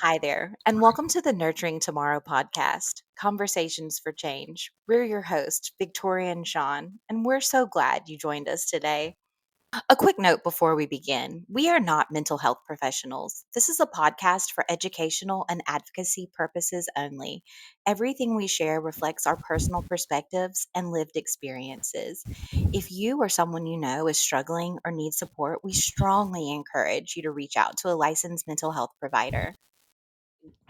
Hi there, and welcome to the Nurturing Tomorrow podcast, Conversations for Change. We're your hosts, Victoria and Shaun, and we're so glad you joined us today. A quick note before we begin: we are not mental health professionals. This is a podcast for educational and advocacy purposes only. Everything we share reflects our personal perspectives and lived experiences. If you or someone you know is struggling or needs support, we strongly encourage you to reach out to a licensed mental health provider.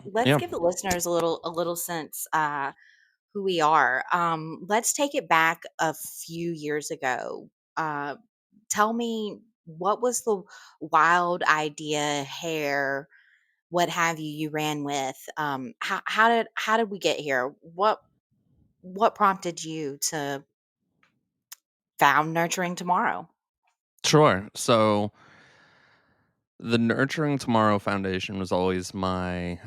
Let's Yeah, give the listeners a little sense who we are. Let's take it back a few years ago. Uh, Tell me, what was the wild idea, hair, what have you ran with? How did we get here? What prompted you to found Nurturing Tomorrow? sure. So the Nurturing Tomorrow Foundation was always my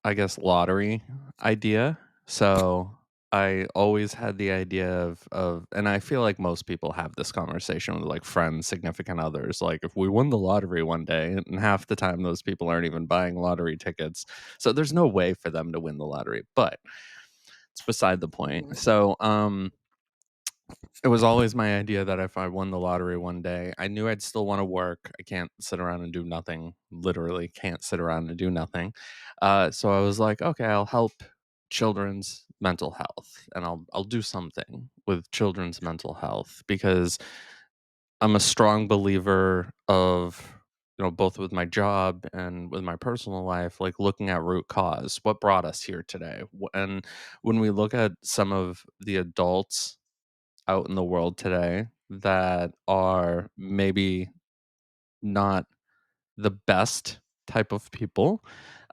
I guess lottery idea. So I always had the idea of and I feel like most people have this conversation with like friends, significant others. Like if we won the lottery one day, and half the time those people aren't even buying lottery tickets. So there's no way for them to win the lottery. But it's beside the point. Mhm. So it was always my idea that if I won the lottery one day, I knew I'd still want to work. I can't sit around and do nothing. Literally, can't sit around and do nothing. So I was like, okay, I'll help children's mental health, and I'll do something with children's mental health because I'm a strong believer of both with my job and with my personal life, like looking at root cause. What brought us here today? And when we look at some of the adults out in the world today that are maybe not the best type of people.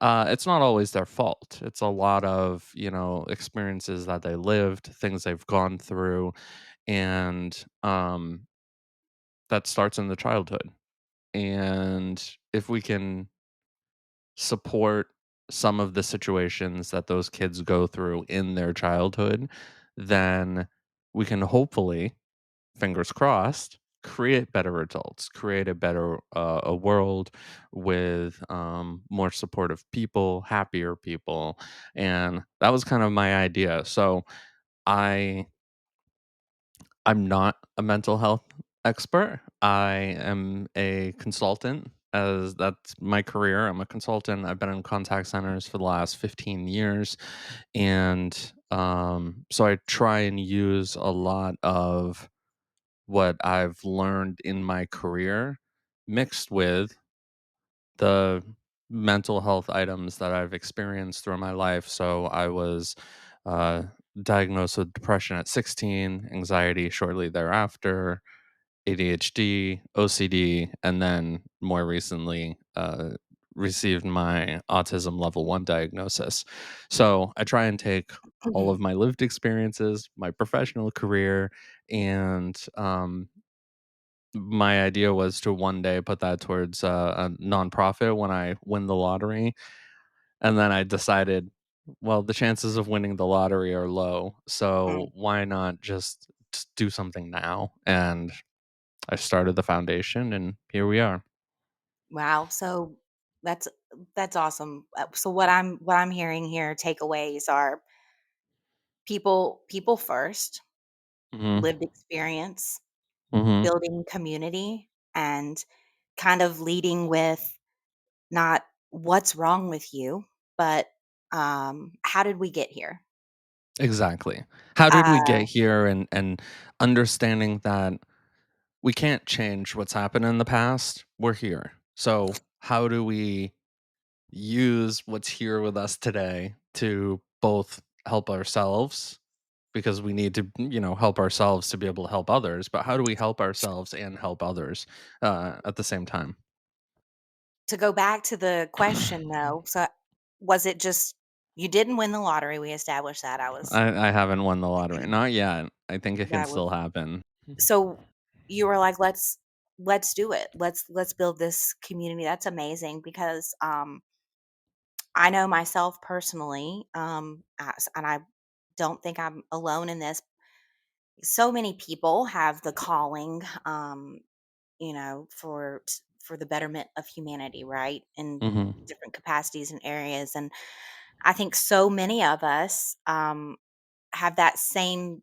It's not always their fault. It's a lot of, experiences that they lived, things they've gone through, and that starts in the childhood. And if we can support some of the situations that those kids go through in their childhood, then we can hopefully, fingers crossed, create better results, create a better a world with more supportive people, happier people, and that was kind of my idea. So I I'm not a mental health expert. I am a consultant, as that's my career. I'm a consultant. I've been in contact centers for the last 15 years. And so I try and use a lot of what I've learned in my career mixed with the mental health items that I've experienced through my life. So I was uh, diagnosed with depression at 16, anxiety shortly thereafter, ADHD, OCD, and then more recently received my autism level 1 diagnosis. So I try and take all of my lived experiences, my professional career, and my idea was to one day put that towards a nonprofit when I win the lottery. And then I decided, well, the chances of winning the lottery are low. So why not just do something now? And I started the foundation, and here we are. Wow. So that's that's awesome. So what I'm hearing here, takeaways are people first, Hmm. lived experience, Hmm. building community, and kind of leading with not what's wrong with you, but how did we get here? Exactly. How did we Uh, get here? And understanding that we can't change what's happened in the past. We're here. So how do we use what's here with us today to both help ourselves, because we need to help ourselves to be able to help others, but how do we help ourselves and help others at the same time? to go back to the question though, so was it just you didn't win the lottery? We established that. I haven't won the lottery, not yet. I think it can That was still happen. so you were like, let's do it. Let's build this community. That's amazing because I know myself personally, and I don't think I'm alone in this. So many people have the calling, for for the betterment of humanity, right? In Hmm. different capacities and areas. And I think so many of us have that same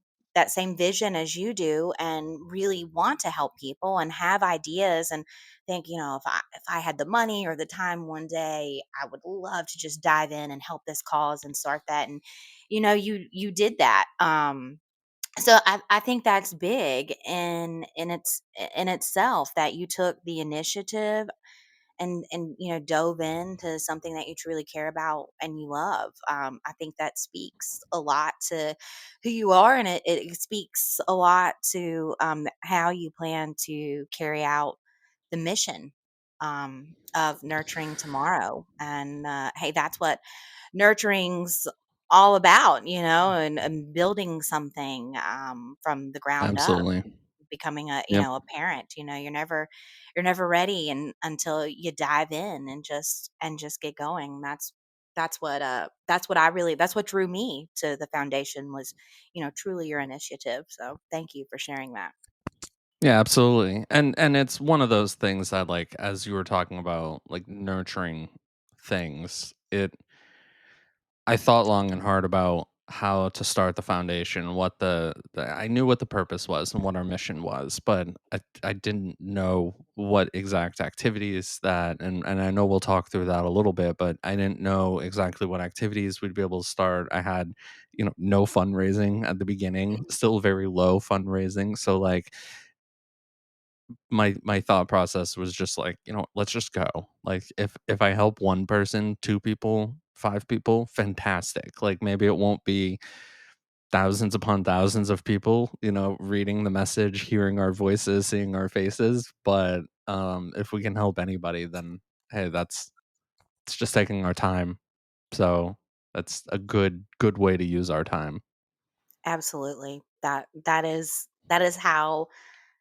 vision as you do, and really want to help people and have ideas and think, if I had the money or the time one day, I would love to just dive in and help this cause and start that. And you did that. So I think that's big in itself, that you took the initiative and dove into something that you truly care about and you love. I think that speaks a lot to who you are, and it speaks a lot to how you plan to carry out the mission of nurturing tomorrow. And hey, that's what nurturing's all about, and building something from the ground up, Absolutely. becoming a Yep. a parent. You're never ready until you dive in and just get going. That's what drew me to the foundation, was truly your initiative. So thank you for sharing that. Yeah, absolutely. And it's one of those things that, like, as you were talking about, like, nurturing things, it I thought long and hard about how to start the foundation, what the I knew what the purpose was and what our mission was, but I didn't know what exact activities that, and I know we'll talk through that a little bit, but I didn't know exactly what activities we'd be able to start. I had, no fundraising at the beginning, still very low fundraising. So, like, my thought process was just like, let's just go. Like, if I help one person, two people, five people, fantastic. Like, maybe it won't be thousands upon thousands of people, reading the message, hearing our voices, seeing our faces, but if we can help anybody, then hey, it's just taking our time. So that's a good way to use our time. Absolutely. That is how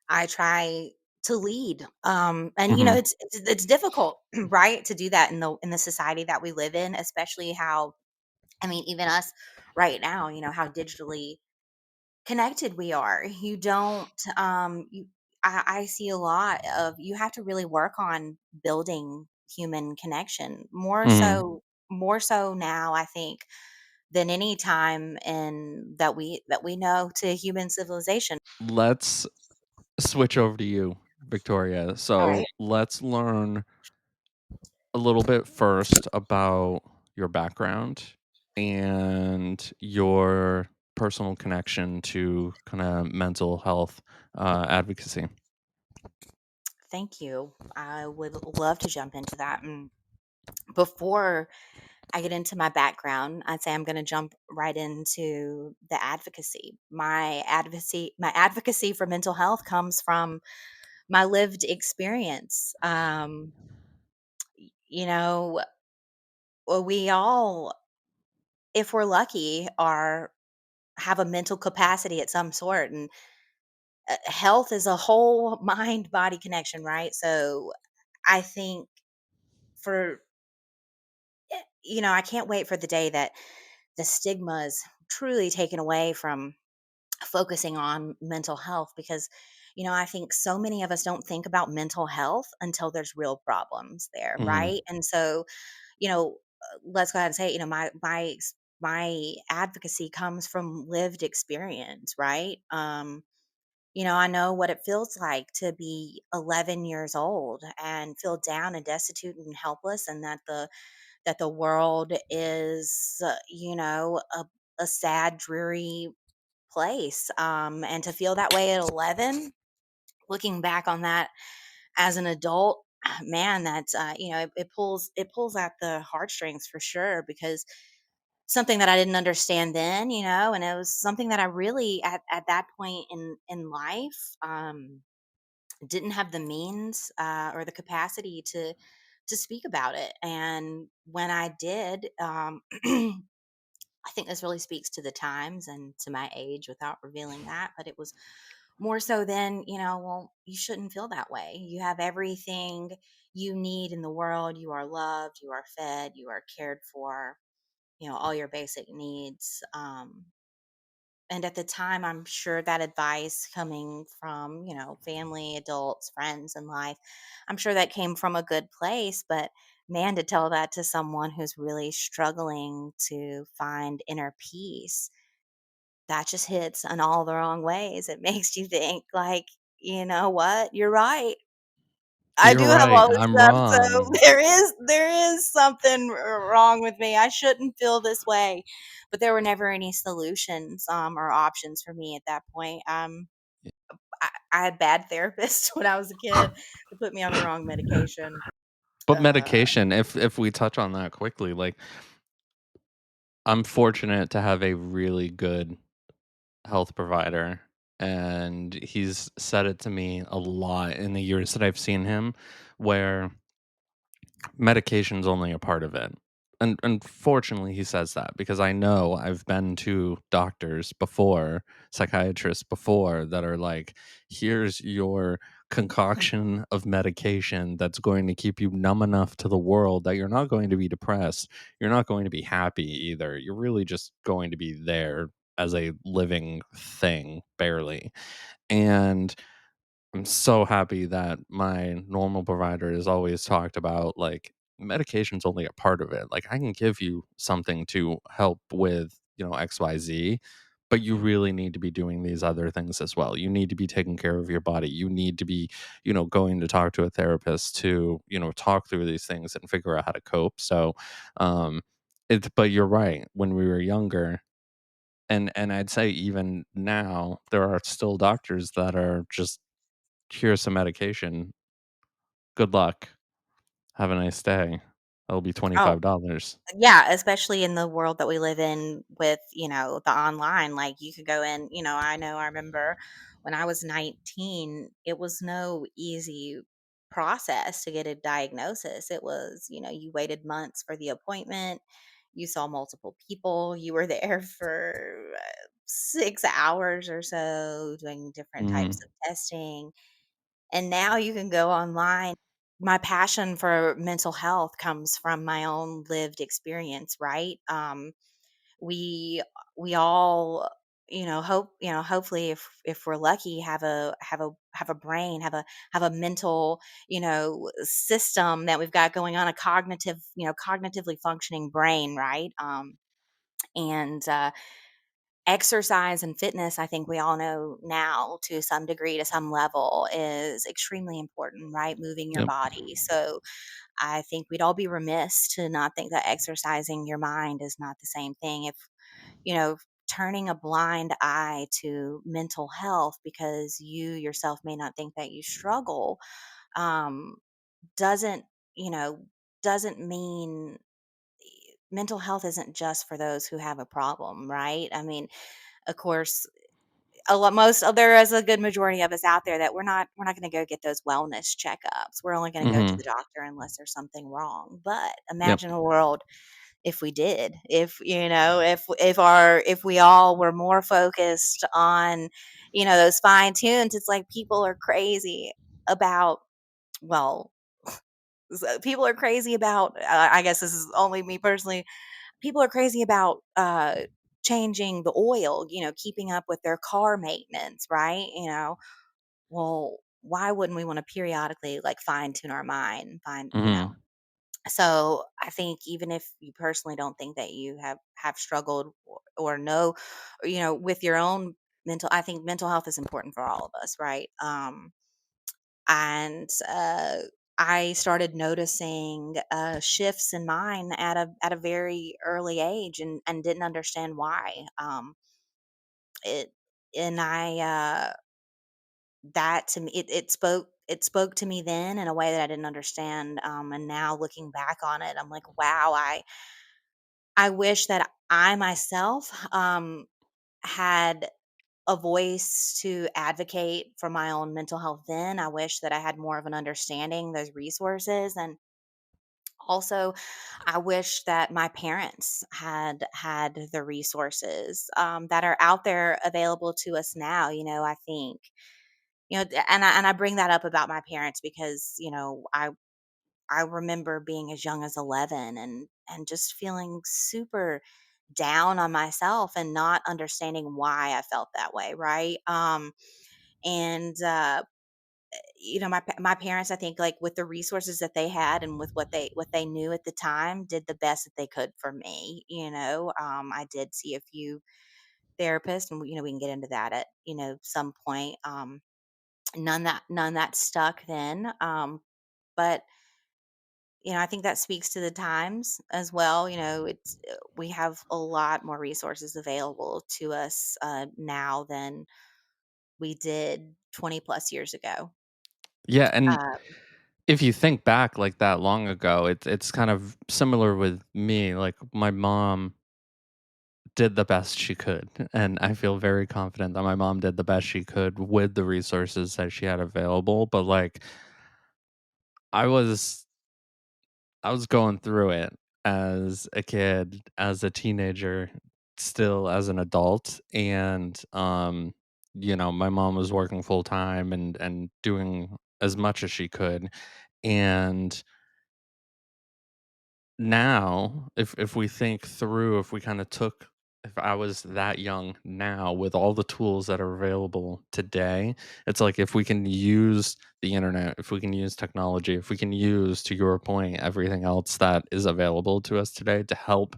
I try to lead. And Hmm. it's difficult, right, to do that in the society that we live in, especially how, I mean, even us right now, how digitally connected we are. You don't you I see a lot of, you have to really work on building human connection, Hmm. more so now, I think, than any time in that we know to human civilization. Let's switch over to you, Victoria. All So right. let's learn a little bit first about your background and your personal connection to kind of mental health advocacy. Thank you. I would love to jump into that. And before I get into my background, I'd say I'm going to jump right into the advocacy. My advocacy for mental health comes from my lived experience. You know, we all, if we're lucky, are have a mental capacity at some sort, and health is a whole mind body connection, right? So I think for I can't wait for the day that the stigma is truly taken away from focusing on mental health, because I think so many of us don't think about mental health until there's real problems there, Hmm. right? And so let's go ahead and say, my advocacy comes from lived experience, right? I know what it feels like to be 11 years old and feel down and destitute and helpless, and that the world is, a sad, dreary place. And to feel that way at 11, looking back on that as an adult, man, that's, it pulls at the heartstrings for sure, because something that I didn't understand then, and it was something that I really, at that point in life, didn't have the means or the capacity to speak about it. And when I did, I think this really speaks to the times and to my age without revealing that, but it was more so than, well, you shouldn't feel that way. You have everything you need in the world. You are loved, you are fed, you are cared for, all your basic needs. And at the time, I'm sure that advice coming from, family, adults, friends in life, I'm sure that came from a good place. But man, to tell that to someone who's really struggling to find inner peace, that just hits in all the wrong ways. It makes you think, like, you know what? You're right. I do You're have right, all this I'm stuff, so wrong. there is something wrong with me. I shouldn't feel this way, but there were never any solutions or options for me at that point. I had bad therapists when I was a kid. They put me on the wrong medication. But Uh, medication, if we touch on that quickly, like, I'm fortunate to have a really good health provider, and he's said it to me a lot in the years that I've seen him, where medication's only a part of it. And unfortunately, he says that because I know I've been to doctors before, psychiatrists before, that are like, here's your concoction of medication that's going to keep you numb enough to the world that you're not going to be depressed. You're not going to be happy either. You're really just going to be there as a living thing, barely. And I'm so happy that my normal provider has always talked about, like, medication's only a part of it. Like, I can give you something to help with, XYZ, but you really need to be doing these other things as well. You need to be taking care of your body. You need to be, going to talk to a therapist to, talk through these things and figure out how to cope. So, um, but you're right. When we were younger, and I'd say even now, there are still doctors that are just, here's some medication. Good luck. Have a nice day. That'll be oh, $25. yeah, especially in the world that we live in with, the online, like you could go in, I remember when I was 19, it was no easy process to get a diagnosis. It was, you waited months for the appointment, you saw multiple people, you were there for 6 hours or so doing different types Mhm. of testing. And now you can go online. My passion for mental health comes from my own lived experience, right? We we all, hopefully, if we're lucky, have a brain, have a mental, system that we've got going on, a cognitive, cognitively functioning brain, right? And exercise and fitness, I think we all know now to some degree, to some level, is extremely important, right? Moving your Yep. body. So I think we'd all be remiss to not think that exercising your mind is not the same thing. If, you know, turning a blind eye to mental health because you yourself may not think that you struggle, um, doesn't, you know, doesn't mean mental health isn't just for those who have a problem, right? I mean, of course, there is a good majority of us out there that we're not going to go get those wellness checkups. We're only going to go to Mhm. the doctor unless there's something wrong. But Yep. imagine a world if we did, if we all were more focused on, those fine tunes. It's like people are crazy about, well, people are crazy about, I guess this is only me personally, people are crazy about changing the oil, keeping up with their car maintenance, right? Well, why wouldn't we want to periodically like fine tune our mind, Mhm. so I think even if you personally don't think that you have struggled or know, or, with your own I think mental health is important for all of us, right? And I started noticing shifts in mine at a very early age, and didn't understand why. It and I That to me, it spoke to me then in a way that I didn't understand. And now looking back on it, I'm like, wow, I wish that I myself had a voice to advocate for my own mental health then. I wish that I had more of an understanding, those resources. And also, I wish that my parents had the resources that are out there available to us now. I think, and I bring that up about my parents because, I remember being as young as 11 and just feeling super down on myself and not understanding why I felt that way, right? And my parents, I think, like, with the resources that they had and with what they knew at the time, did the best that they could for me. I did see a few therapists, and we can get into that at some point. None that stuck then. But I think that speaks to the times as well. It's we have a lot more resources available to us now than we did 20 plus years ago. Yeah, and Uh, if you think back like that long ago, it's kind of similar with me. Like my mom did the best she could, and I feel very confident that my mom did the best she could with the resources that she had available. But like I was I was going through it as a kid, as a teenager, still as an adult, and my mom was working full time and doing as much as she could. And now, if we think through, if we kind of took if I was that young now with all the tools that are available today, it's like if we can use the internet, if we can use technology, if we can use, to your point, everything else that is available to us today to help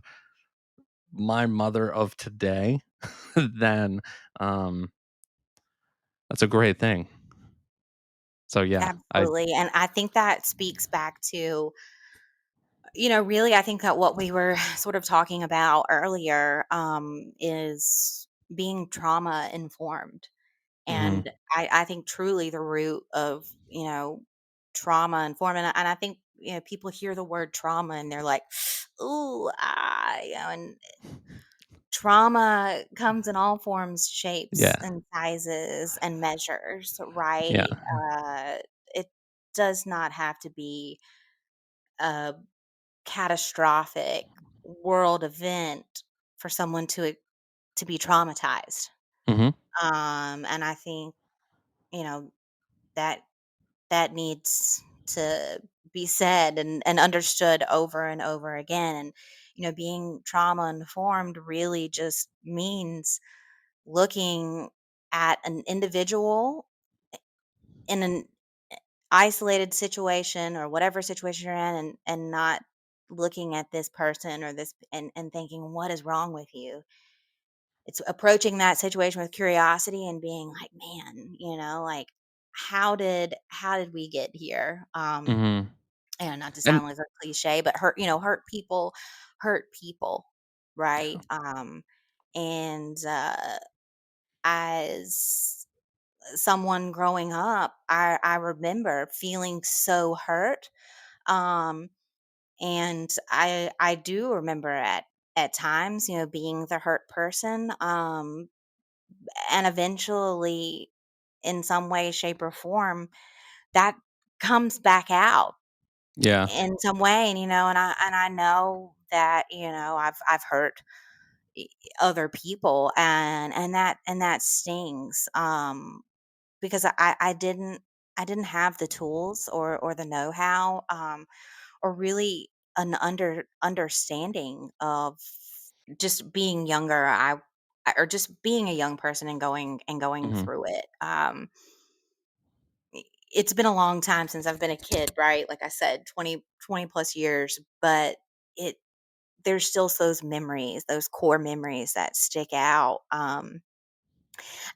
my mother of today, then um, that's a great thing. So yeah, I Absolutely. And I think that speaks back to, really, I think that what we were sort of talking about earlier is being trauma informed. mhm, And I think truly the root of, trauma informed. And I think, people hear the word trauma and they're like, ooh, and trauma comes in all forms, shapes, yeah, and sizes and measures, right? yeah, It does not have to be a catastrophic world event for someone to be traumatized. mhm, And I think, you know, that that needs to be said and understood over and over again. And, being trauma informed really just means looking at an individual in an isolated situation or whatever situation you're in, and not looking at this person or this and thinking, what is wrong with you? It's approaching that situation with curiosity and being like, man, like, how did we get here? mhm, And not to and sound like a cliche, but hurt people, right? And as someone growing up, I remember feeling so hurt. Um, and I do remember at times, being the hurt person. And eventually, in some way, shape, or form, that comes back out yeah, in some way. And I know that, I've hurt e- other people, and that stings. Because I didn't have the tools or the know-how, or really an understanding of just being younger. Or just being a young person and going mhm, through it. It's been a long time since I've been a kid, right? Like I said, 20 plus years, but it there's still those memories, those core memories that stick out.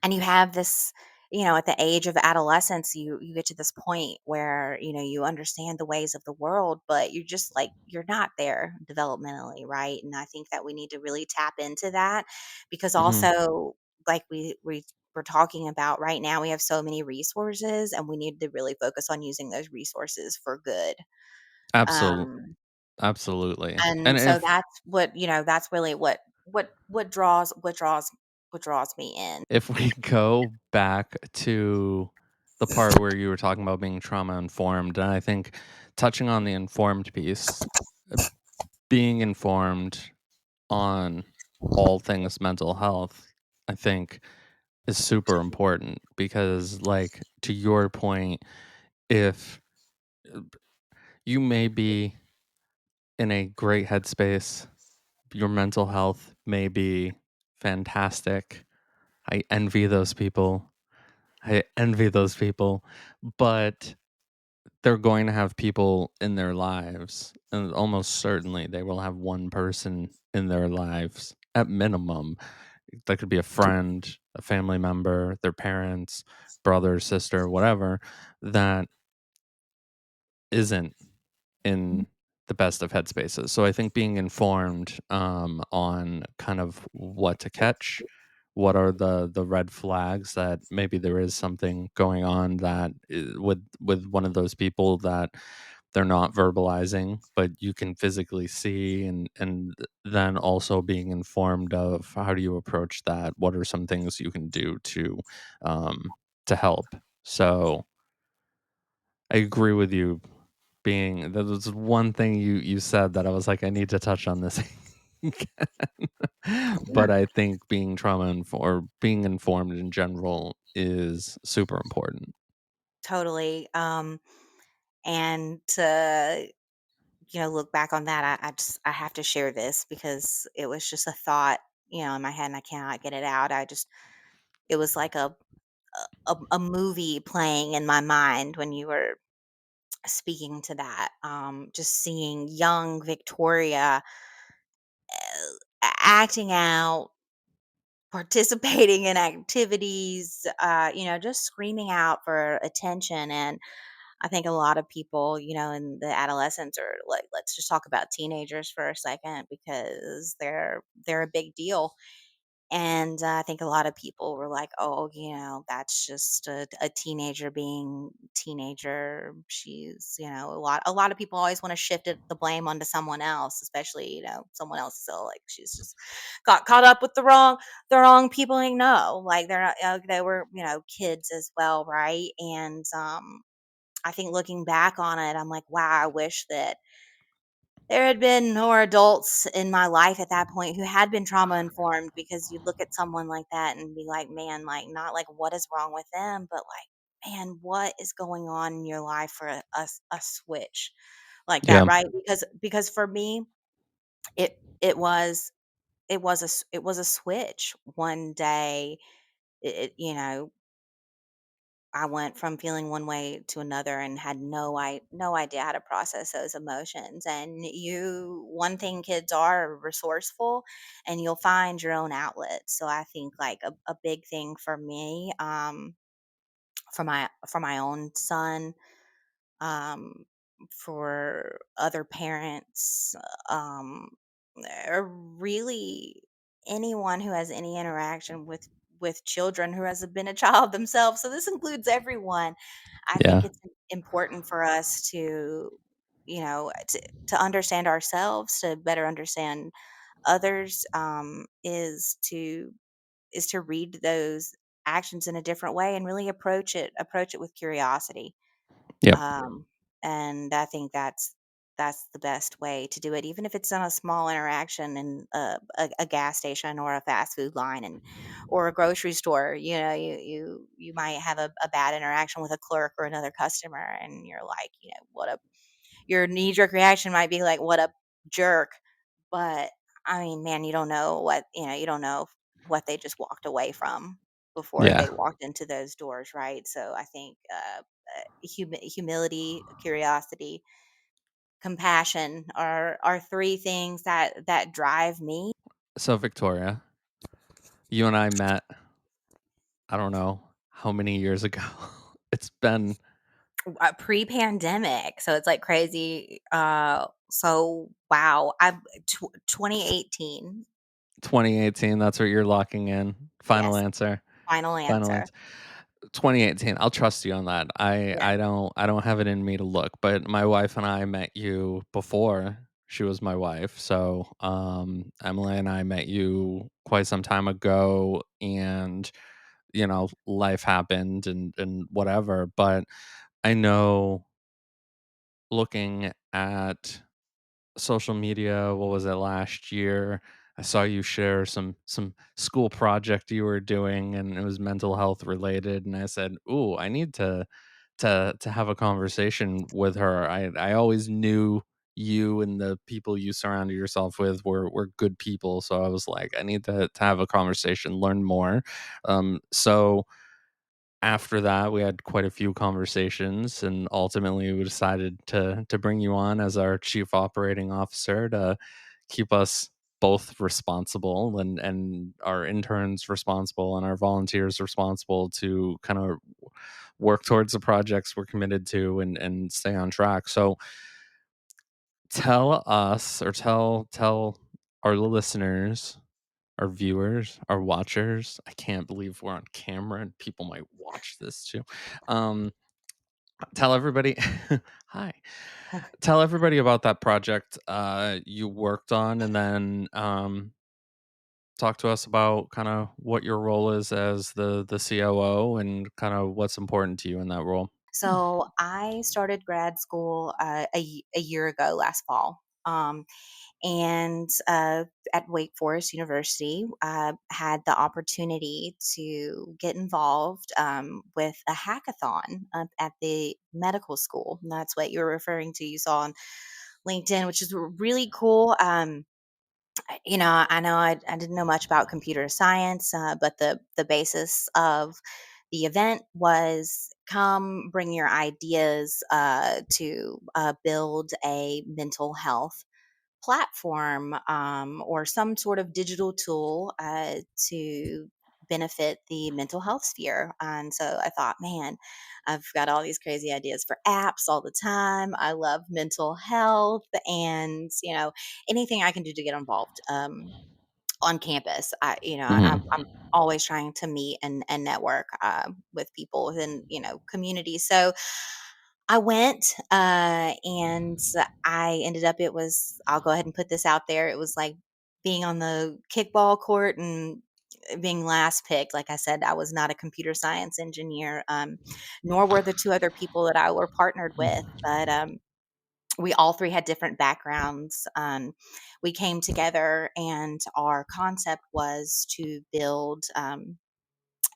And you have this, at the age of adolescence, you get to this point where, you understand the ways of the world, but you're just like, you're not there developmentally, right? And I think that we need to really tap into that, because mhm, also, like we're talking about right now, we have so many resources and we need to really focus on using those resources for good. absolutely, um absolutely, and and so if that's really what draws me in. if we go back to the part where you were talking about being trauma informed, and I think touching on the informed piece, uh, being informed on all things mental health, I think is super important because, like, to your point, if you may be in a great headspace your mental health may be fantastic. I envy those people. I envy those people, but they're going to have people in their lives, and almost certainly they will have one person in their lives at minimum. That could be a friend, a family member, their parents, brother, sister, whatever, that isn't in the best of headspaces. So I think being informed on kind of what to catch, what are the red flags that maybe there is something going on that with one of those people that they're not verbalizing, but you can physically see, and then also being informed of how do you approach that? What are some things you can do um, to help? So I agree with you. Being There was one thing you said that I was like, I need to touch on this again. Yeah, But I think being or being informed in general is super important. totally. And to look back on that, I have to share this because it was just a thought, in my head, and I cannot get it out. It was like a movie playing in my mind when you were speaking to that. Just seeing young Victoria acting out, participating in activities, just screaming out for attention. And I think a lot of people, in the adolescents, are like, let's just talk about teenagers for a second because they're a big deal. And I think a lot of people were like, "Oh, that's just a teenager being teenager." She's, a lot of people always want to shift the blame onto someone else, especially someone else. So like, she's just got caught up with the wrong people. Like, no, like they're not. They were kids as well, right? And I think looking back on it, I'm like, wow, I wish that there had been more adults in my life at that point who had been trauma informed, because you look at someone like that and be like, man, like, not like what is wrong with them, but like, man, what is going on in your life for a switch like that, Yeah, right? Because for me, it it was it was a switch one day. It, I went from feeling one way to another and had no idea how to process those emotions. And one thing kids are resourceful, and you'll find your own outlet. So I think like a big thing for me, for my own son, um, for other parents, or really anyone who has any interaction with children, who has been a child themselves. So this includes everyone. I think yeah, it's important for us to, to understand ourselves, to better understand others, is to read those actions in a different way and really approach it with curiosity. yep, um, and I think that's the best way to do it, even if it's on a small interaction in a gas station or a fast food line, and or a grocery store. You might have a bad interaction with a clerk or another customer, and you're like, what a your knee jerk reaction might be like, what a jerk. But I mean, man, you don't know what they just walked away from before yeah. they walked into those doors, right? So I think humility, curiosity, compassion are three things that drive me. So Victoria, you and I met, I don't know how many years ago. It's been Pre-pandemic, so it's like crazy. So wow, 2018. 2018. That's what you're locking in. Final Yes, answer. final Final answer. answer. 2018. I'll trust you on that. I Yeah. I don't I don't have it in me to look, but my wife and I met you before she was my wife. So, Emily and I met you quite some time ago, and life happened and whatever, but I know, looking at social media, what was it, last year, I saw you share some school project you were doing, and it was mental health related, and I said, "Ooh, I need to have a conversation with her." I always knew you and the people you surrounded yourself with were good people. So I was like, I need to have a conversation, learn more. So after that, we had quite a few conversations, and ultimately we decided to bring you on as our chief operating officer to keep us both responsible, and our interns responsible and our volunteers responsible to kind of work towards the projects we're committed to and stay on track. So tell us, or tell our listeners, our viewers, our watchers. I can't believe we're on camera and people might watch this too. Um, tell everybody, hi. Tell everybody about that project you worked on, and then talk to us about kind of what your role is as the COO and kind of what's important to you in that role. So I started grad school a year ago last fall. And at Wake Forest University, had the opportunity to get involved with a hackathon at the medical school. And that's what you're referring to. You saw on LinkedIn, which is really cool. I know I didn't know much about computer science, but the basis of the event was come bring your ideas to build a mental health platform or some sort of digital tool to benefit the mental health sphere. And so I thought, man, I've got all these crazy ideas for apps all the time. I love mental health, and anything I can do to get involved on campus. I'm Hmm. always trying to meet and network with people within communities. So I went, and I ended up it was I'll go ahead and put this out there, it was like being on the kickball court and being last picked. Like I said, I was not a computer science engineer, nor were the 2 other people that I were partnered with, but, we all 3 had different backgrounds. We came together, and our concept was to build,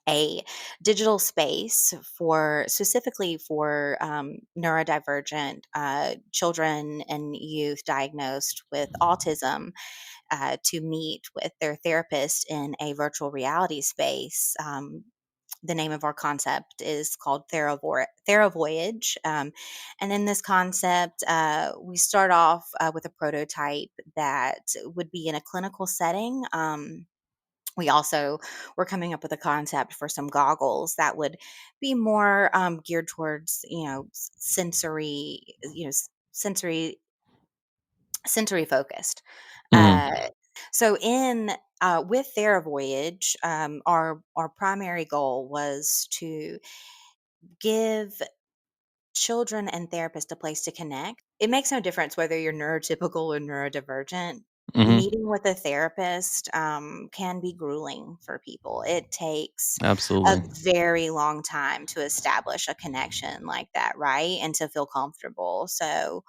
a digital space for specifically for neurodivergent children and youth diagnosed with autism to meet with their therapist in a virtual reality space. The name of our concept is called TheraVoyage. And in this concept, we start off with a prototype that would be in a clinical setting. We also were coming up with a concept for some goggles that would be more geared towards sensory, sensory focused. Hmm. So in with TheraVoyage, our primary goal was to give children and therapists a place to connect. It makes no difference whether you're neurotypical or neurodivergent. Hmm. Meeting with a therapist can be grueling for people. It takes a Absolutely. very long time to establish a connection like that, right? And to feel comfortable. So,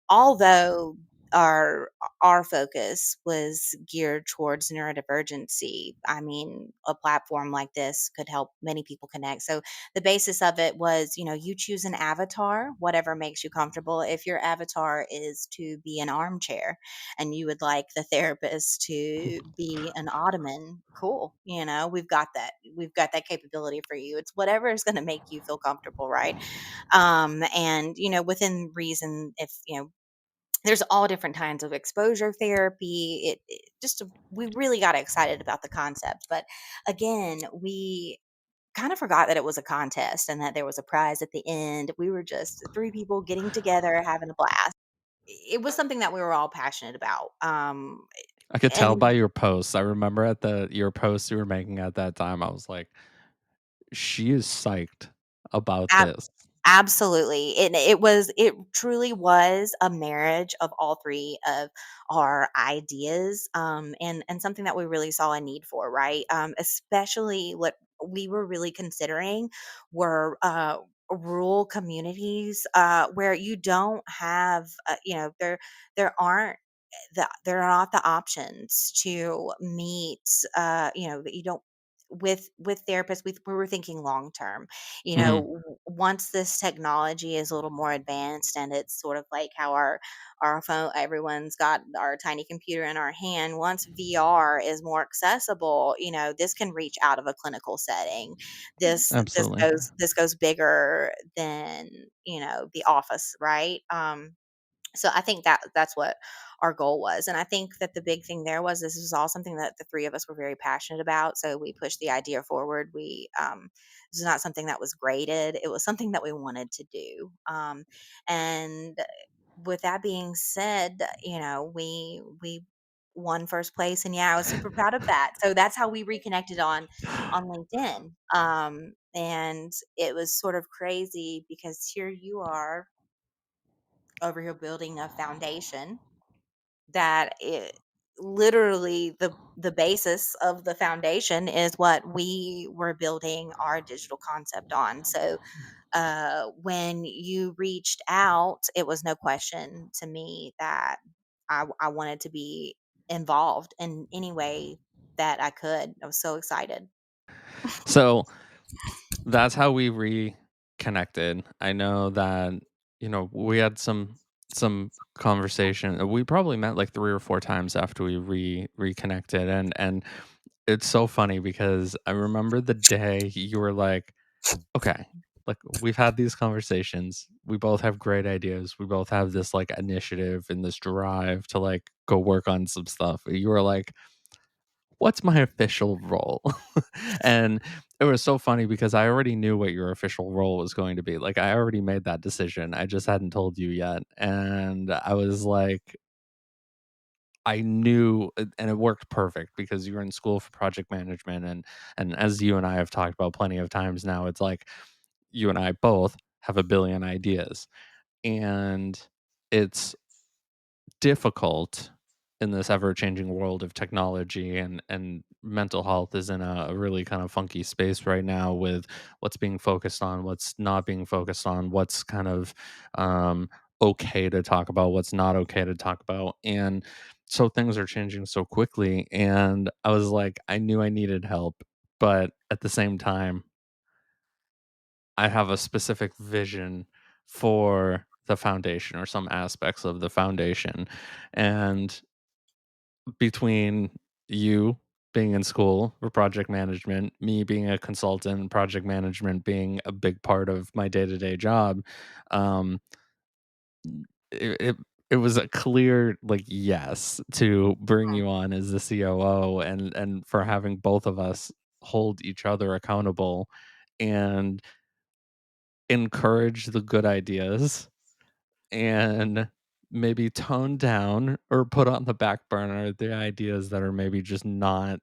although our focus was geared towards neurodivergency, I mean, a platform like this could help many people connect. So the basis of it was, you choose an avatar, whatever makes you comfortable. If your avatar is to be an armchair and you would like the therapist to be an ottoman, cool. We've got that. We've got that capability for you. It's whatever is going to make you feel comfortable, right? And within reason, if there's all different kinds of exposure therapy, we really got excited about the concept. But again, we kind of forgot that it was a contest and that there was a prize at the end. We were just 3 people getting together having a blast. It was something that we were all passionate about. I could tell And by your posts. I remember at the your posts you were making at that time. I was like, she is psyched about this. Absolutely. It truly was a marriage of all 3 of our ideas, and something that we really saw a need for, right? Especially what we were really considering were, rural communities, where you don't have, there aren't the options to meet, that you don't with therapists, we were thinking long term. Mhm. Once this technology is a little more advanced, and it's sort of like how our phone, everyone's got our tiny computer in our hand. Once VR is more accessible, this can reach out of a clinical setting. Absolutely. This goes bigger than the office, right? So I think that that's what our goal was, and I think that the big thing there was this was all something that the three of us were very passionate about, so we pushed the idea forward. This is not something that was graded, it was something that we wanted to do. And with that being said, we won first place, and yeah, I was super proud of that. So that's how we reconnected on LinkedIn. And it was sort of crazy because here you are over here building a foundation that it literally the basis of the foundation is what we were building our digital concept on. So when you reached out, it was no question to me that I wanted to be involved in any way that I could. I was so excited. So that's how we reconnected. I know that, we had some conversation. We probably met like 3 or 4 times after we reconnected, and it's so funny because I remember the day you were like, "Okay, like we've had these conversations. We both have great ideas. We both have this like initiative and this drive to like go work on some stuff." You were like, "What's my official role?" And it was so funny because I already knew what your official role was going to be. Like I already made that decision. I just hadn't told you yet. And I was like, I knew, and it worked perfect because you were in school for project management, and as you and I have talked about plenty of times now, it's like you and I both have a billion ideas, and it's difficult in this ever-changing world of technology, and mental health is in a really kind of funky space right now with what's being focused on, what's not being focused on, what's kind of um, okay to talk about, what's not okay to talk about, and so things are changing so quickly. And I was like, I knew I needed help, but at the same time, I have a specific vision for the foundation or some aspects of the foundation. And between you being in school for project management, me being a consultant, project management being a big part of my day-to-day job, um, it it was a clear like yes to bring Mm. you on as the COO, and for having both of us hold each other accountable and encourage the good ideas and maybe tone down or put on the back burner the ideas that are maybe just not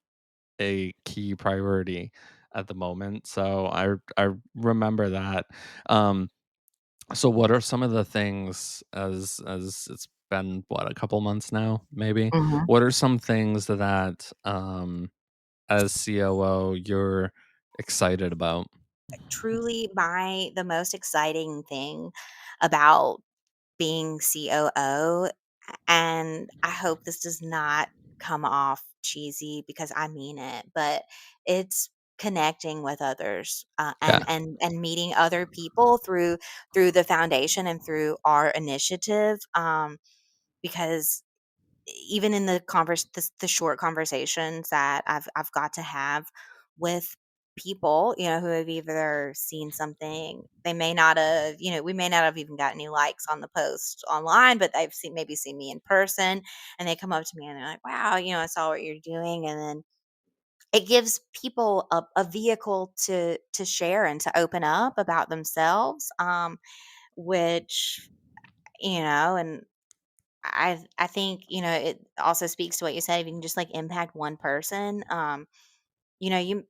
a key priority at the moment. So I remember that. Um, so what are some of the things, as it's been what, a couple months now, maybe? Mhm. What are some things that as COO you're excited about? Truly, the most exciting thing about being COO, and I hope this does not come off cheesy because I mean it, but it's connecting with others, Yeah. and meeting other people through the foundation and through our initiative, because even in the short conversations that I've got to have with people, who have either seen something they may not have, we may not have even got any likes on the post online, but they've maybe seen me in person, and they come up to me and they're like, "Wow, I saw what you're doing," and then it gives people a vehicle to share and to open up about themselves, which and I think, it also speaks to what you said. If you can just like impact one person, you know, you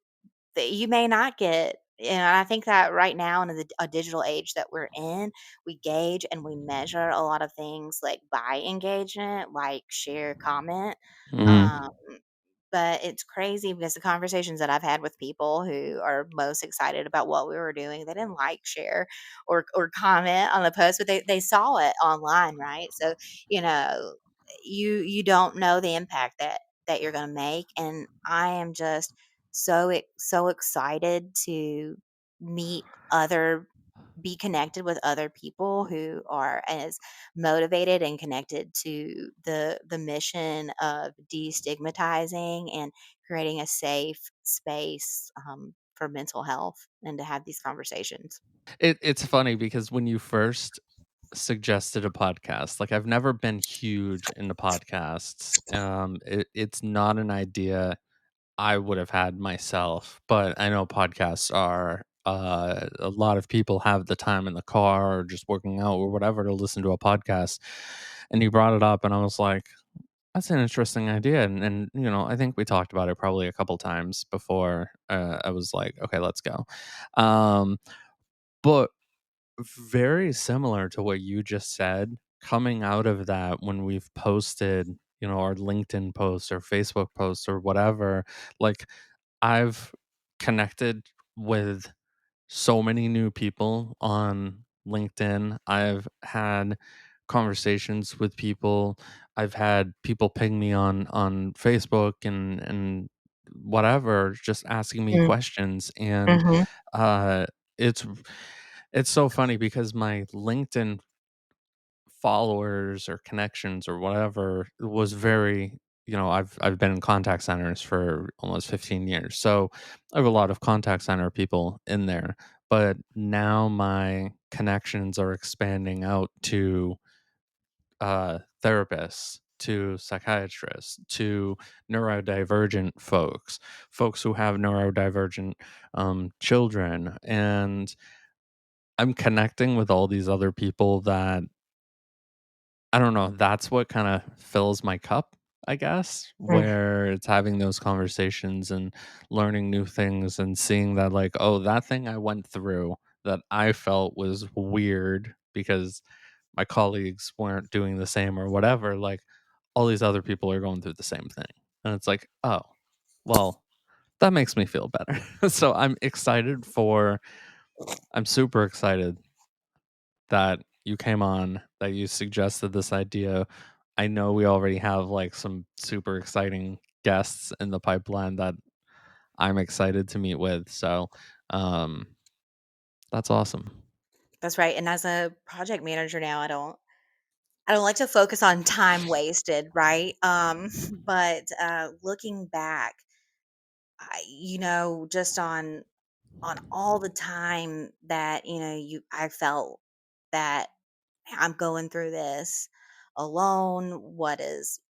you may not get, I think that right now in a digital age that we're in, we gauge and we measure a lot of things like by engagement, like share, comment. Mhm. Um, but it's crazy because the conversations that I've had with people who are most excited about what we were doing, they didn't like, share, or comment on the post, but they saw it online, right? So, you know, you don't know the impact that you're going to make, and I am just so excited to meet other be connected with other people who are as motivated and connected to the mission of destigmatizing and creating a safe space for mental health and to have these conversations. It's funny because when you first suggested a podcast, like, I've never been huge into podcasts. It's not an idea I would have had myself, but I know podcasts are, a lot of people have the time in the car or just working out or whatever to listen to a podcast, and you brought it up, and I was like, "That's an interesting idea," and I think we talked about it probably a couple times before, I was like, "Okay, let's go." Um, but very similar to what you just said, coming out of that when we've posted, our LinkedIn posts or Facebook posts or whatever, like, I've connected with so many new people on LinkedIn. I've had conversations with people. I've had people ping me on Facebook and whatever, just asking me questions. And Mm-hmm. uh, it's it's so funny because my LinkedIn followers or connections or whatever was very, I've been in contact centers for almost 15 years. So I have a lot of contact center people in there, but now my connections are expanding out to therapists, to psychiatrists, to neurodivergent folks who have neurodivergent children. And I'm connecting with all these other people that I don't know, that's what kinda fills my cup, I guess, where it's having those conversations and learning new things and seeing that, like, "Oh, that thing I went through that I felt was weird because my colleagues weren't doing the same or whatever, like, all these other people are going through the same thing." And it's like, "Oh, well, that makes me feel better." So I'm super excited that you came on, that you suggested this idea. I know we already have like some super exciting guests in the pipeline that I'm excited to meet with. So, um, that's awesome. That's right. And as a project manager now, I don't like to focus on time wasted, right? But looking back, just on all the time that I felt that I'm going through this alone. What is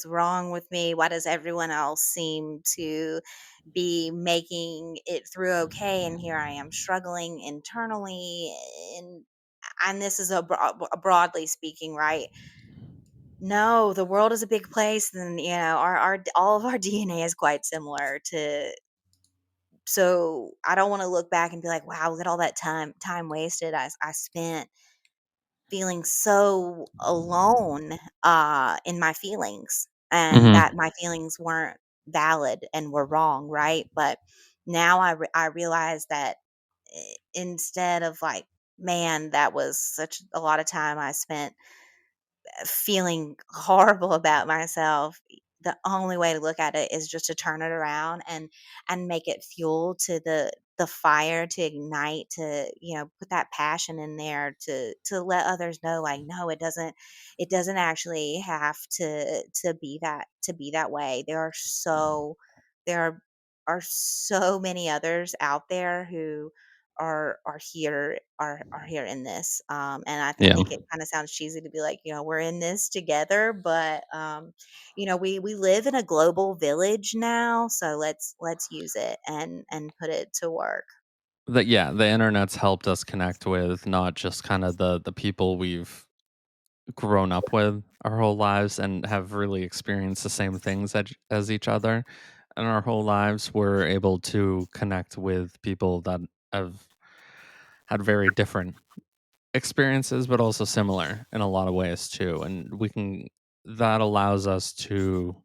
wrong with me? Why does everyone else seem to be making it through okay, and here I am struggling internally? And this is broadly speaking, right? No, the world is a big place, and our all of our DNA is quite similar to. So I don't want to look back and be like, wow, look at all that time wasted I spent feeling so alone in my feelings, and Hmm. that my feelings weren't valid and were wrong, right? But now I realize that instead of like, man, that was such a lot of time I spent feeling horrible about myself, the only way to look at it is just to turn it around and make it fuel to the fire to ignite, to put that passion in there to let others know, like, no, it doesn't actually have to be that way. There are many others out there who are here in this. And I Yeah. think it kind of sounds cheesy to be like, we're in this together, but we live in a global village now, so let's use it and put it to work. Yeah, the internet's helped us connect with not just kind of the people we've grown up with our whole lives and have really experienced the same things as each other in our whole lives. We're able to connect with people that have had very different experiences, but also similar in a lot of ways too. And that allows us to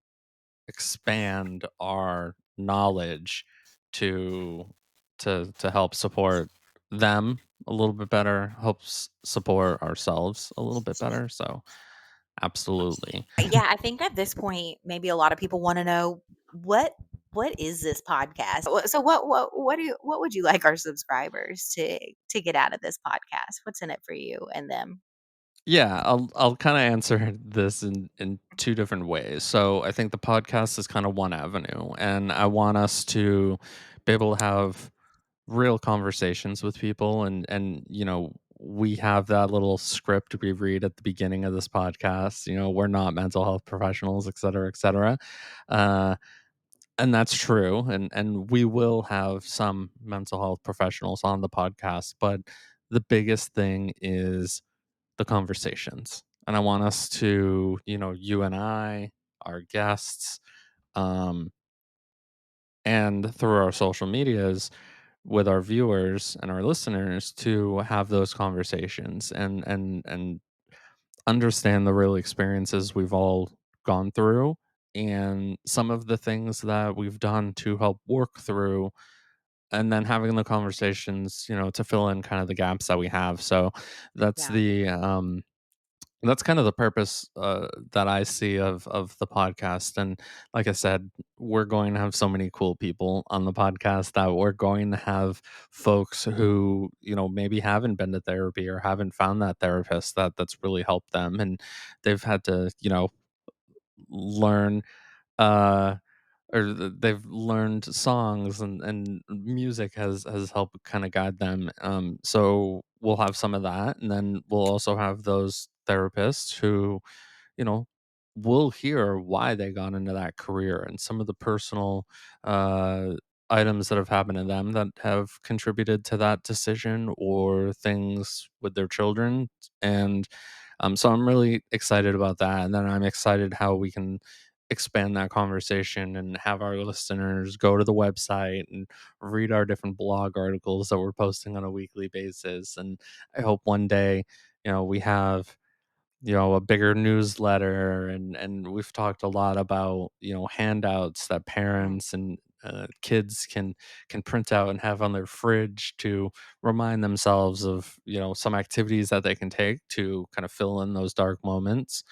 expand our knowledge to to help support them a little bit better, helps support ourselves a little bit better. So absolutely. Yeah, I think at this point, maybe a lot of people want to know what. what is this podcast? So what would you like our subscribers to get out of this podcast? What's in it for you and them? Yeah, I'll kind of answer this in two different ways. So I think the podcast is kind of one avenue, and I want us to be able to have real conversations with people, and we have that little script we read at the beginning of this podcast. We're not mental health professionals, et cetera, et cetera. Uh, and that's true, and we will have some mental health professionals on the podcast, but the biggest thing is the conversations. And I want us to, you and I, our guests, um, and through our social medias with our viewers and our listeners to have those conversations and understand the real experiences we've all gone through and some of the things that we've done to help work through, and then having the conversations to fill in kind of the gaps that we have. So that's Yeah. that's kind of the purpose that I see of the podcast. And like I said, we're going to have so many cool people on the podcast that we're going to have folks who maybe haven't been to therapy or haven't found that therapist that's really helped them, and they've had to learn uh they've learned songs, and music has helped kind of guide them. So we'll have some of that, and then we'll also have those therapists who you know will hear why they got into that career and some of the personal uh items that have happened to them that have contributed to that decision, or things with their children. And so I'm really excited about that, and then I'm excited how we can expand that conversation and have our listeners go to the website and read our different blog articles that we're posting on a weekly basis. And I hope one day we have a bigger newsletter, and we've talked a lot about handouts that Mm. parents and kids can print out and have on their fridge to remind themselves of some activities that they can take to kind of fill in those dark moments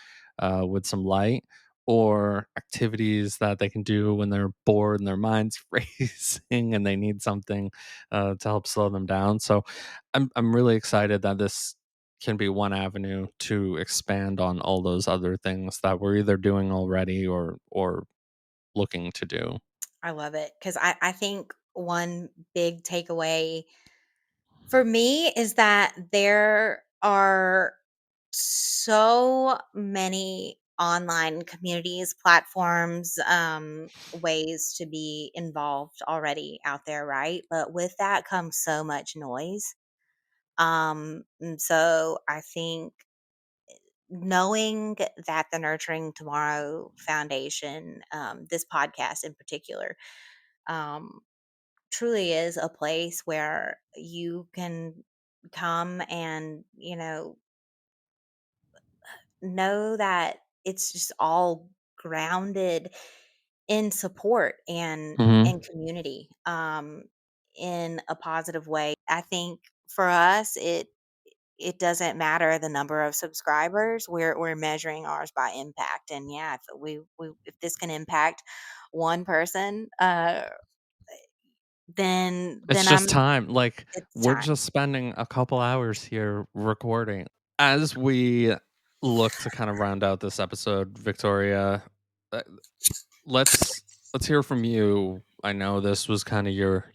with some light, or activities that they can do when they're bored and their mind's racing and they need something to help slow them down. So I'm really excited that this can be one avenue to expand on all those other things that we're either doing already or looking to do. I love it because I think one big takeaway for me is that there are so many online communities, platforms, ways to be involved already out there, right? But with that comes so much noise. And so I think knowing that the Nurturing Tomorrow Foundation, this podcast in particular, um, truly is a place where you can come and, know that it's just all grounded in support and Hmm. community, in a positive way. I think for us, it doesn't matter the number of subscribers. We're measuring ours by impact, and yeah, if this can impact one person, then It's just I'm time. Like, it's we're time. just spending a couple hours here recording. As we look to kind of round out this episode, Victoria, uh, let's hear from you. I know this was kind of your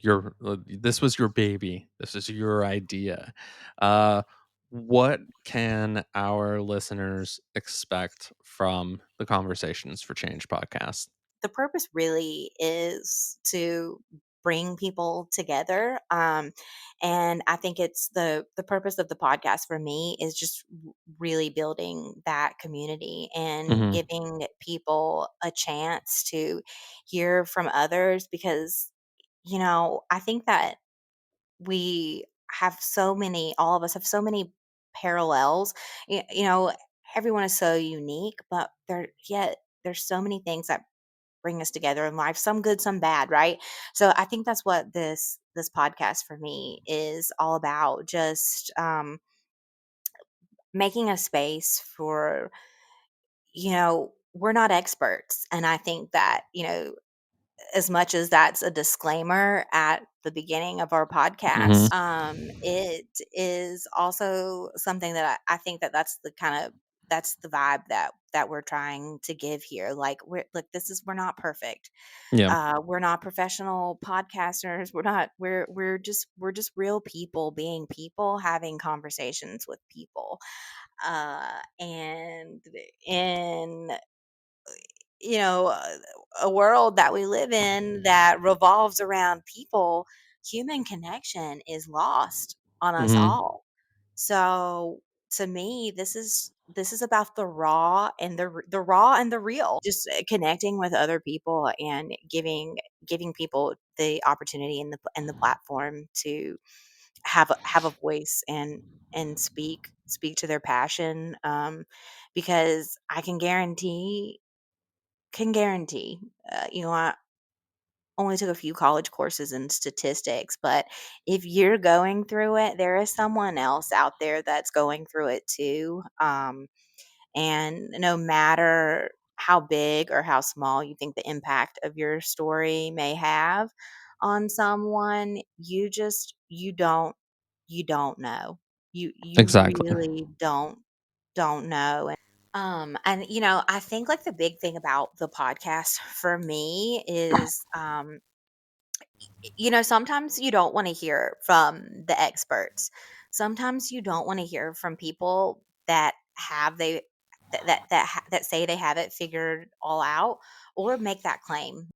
this was your baby. This is your idea. Uh what can our listeners expect from the Conversations for Change podcast? The purpose really is to bring people together, and I think it's the purpose of the podcast for me is just really building that community and Hmm. giving people a chance to hear from others, because I think that we have so many all of us have so many parallels. You know, everyone is so unique, but yet there's so many things that bring us together in life, some good, some bad, right? So I think that's what this podcast for me is all about, just making a space for, we're not experts, and I think that, as much as that's a disclaimer at the beginning of our podcast, Hmm. it is also something that I think that that's the vibe that we're trying to give here. Like, we're not perfect. Yeah. We're not professional podcasters. We're just real people being people having conversations with people. And in you know, a world that we live in that revolves around people, human connection is lost on us Hmm. all. So to me, this is about the raw and the raw and the real. Just connecting with other people and giving people the opportunity and the platform to have a voice and speak to their passion. Because I can guarantee, I only took a few college courses in statistics, but if you're going through it, there is someone else out there that's going through it too. And no matter how big or how small you think the impact of your story may have on someone, you don't know. You Exactly. really don't know. And I think like the big thing about the podcast for me is sometimes you don't want to hear from the experts. Sometimes you don't want to hear from people that have they that say they have it figured all out or make that claim.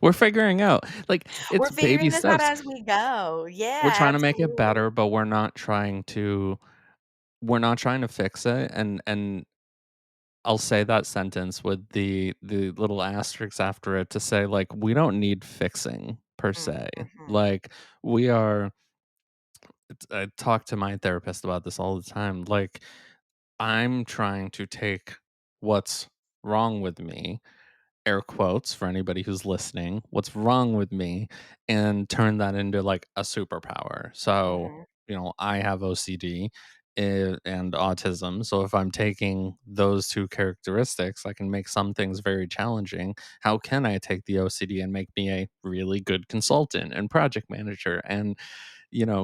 We're figuring out, like, it's We're baby figuring this out steps. as we go. We're Yeah, trying to make it absolutely. better, but we're not trying to fix it. And I'll say that sentence with the little asterisks after it to say, like, we don't need fixing per se. Mm-hmm. Like, we are I talk to my therapist about this all the time. Like, I'm trying to take what's wrong with me, air quotes for anybody who's listening, what's wrong with me, and turn that into like a superpower. So, Mm-hmm. I have OCD and autism. So, if I'm taking those two characteristics, I can make some things very challenging. How can I take the OCD and make me a really good consultant and project manager and,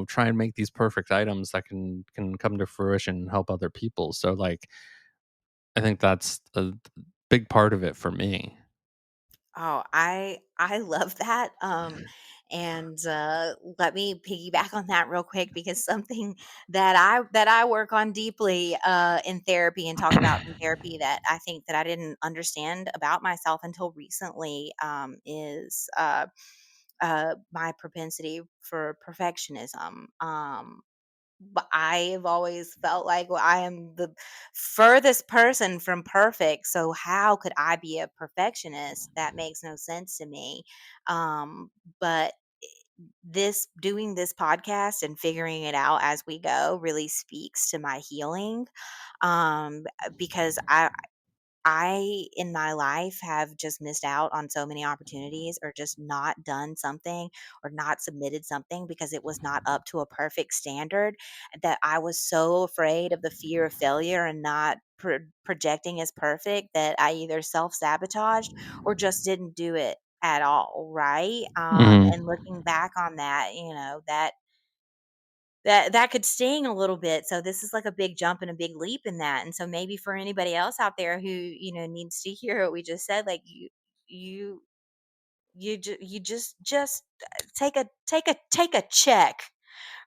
try and make these perfect items that can come to fruition and help other people? So, like, I think that's a big part of it for me. Oh, I love that. And let me piggyback on that real quick because something that I work on deeply in therapy and talk about in therapy that I think that I didn't understand about myself until recently is my propensity for perfectionism. But I've always felt like, well, I am the furthest person from perfect. So how could I be a perfectionist? That makes no sense to me. But this doing this podcast and figuring it out as we go really speaks to my healing. Because I, in my life, have just missed out on so many opportunities or just not done something or not submitted something because it was not up to a perfect standard that I was so afraid of the fear of failure and not projecting as perfect that I either self sabotaged or just didn't do it at all. Right. And Mhm. looking back on that, that could sting a little bit, so this is like a big jump and a big leap in that, and so maybe for anybody else out there who, needs to hear what we just said, like, you you just take a check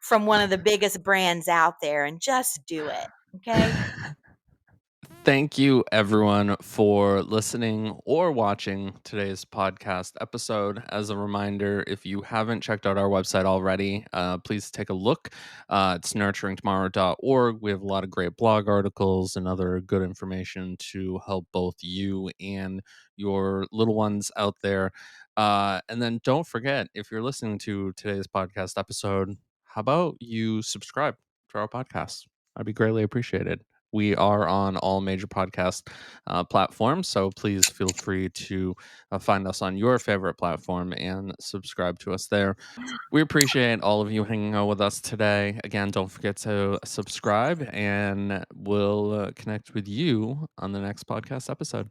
from one of the biggest brands out there and just do it, okay? Thank you, everyone, for listening or watching today's podcast episode. As a reminder, if you haven't checked out our website already, please take a look. It's nurturingtomorrow.org. We have a lot of great blog articles and other good information to help both you and your little ones out there. And then don't forget, if you're listening to today's podcast episode, how about you subscribe to our podcast? I'd be greatly appreciated. We are on all major podcast platforms, so please feel free to find us on your favorite platform and subscribe to us there. We appreciate all of you hanging out with us today. Again, don't forget to subscribe, and we'll connect with you on the next podcast episode.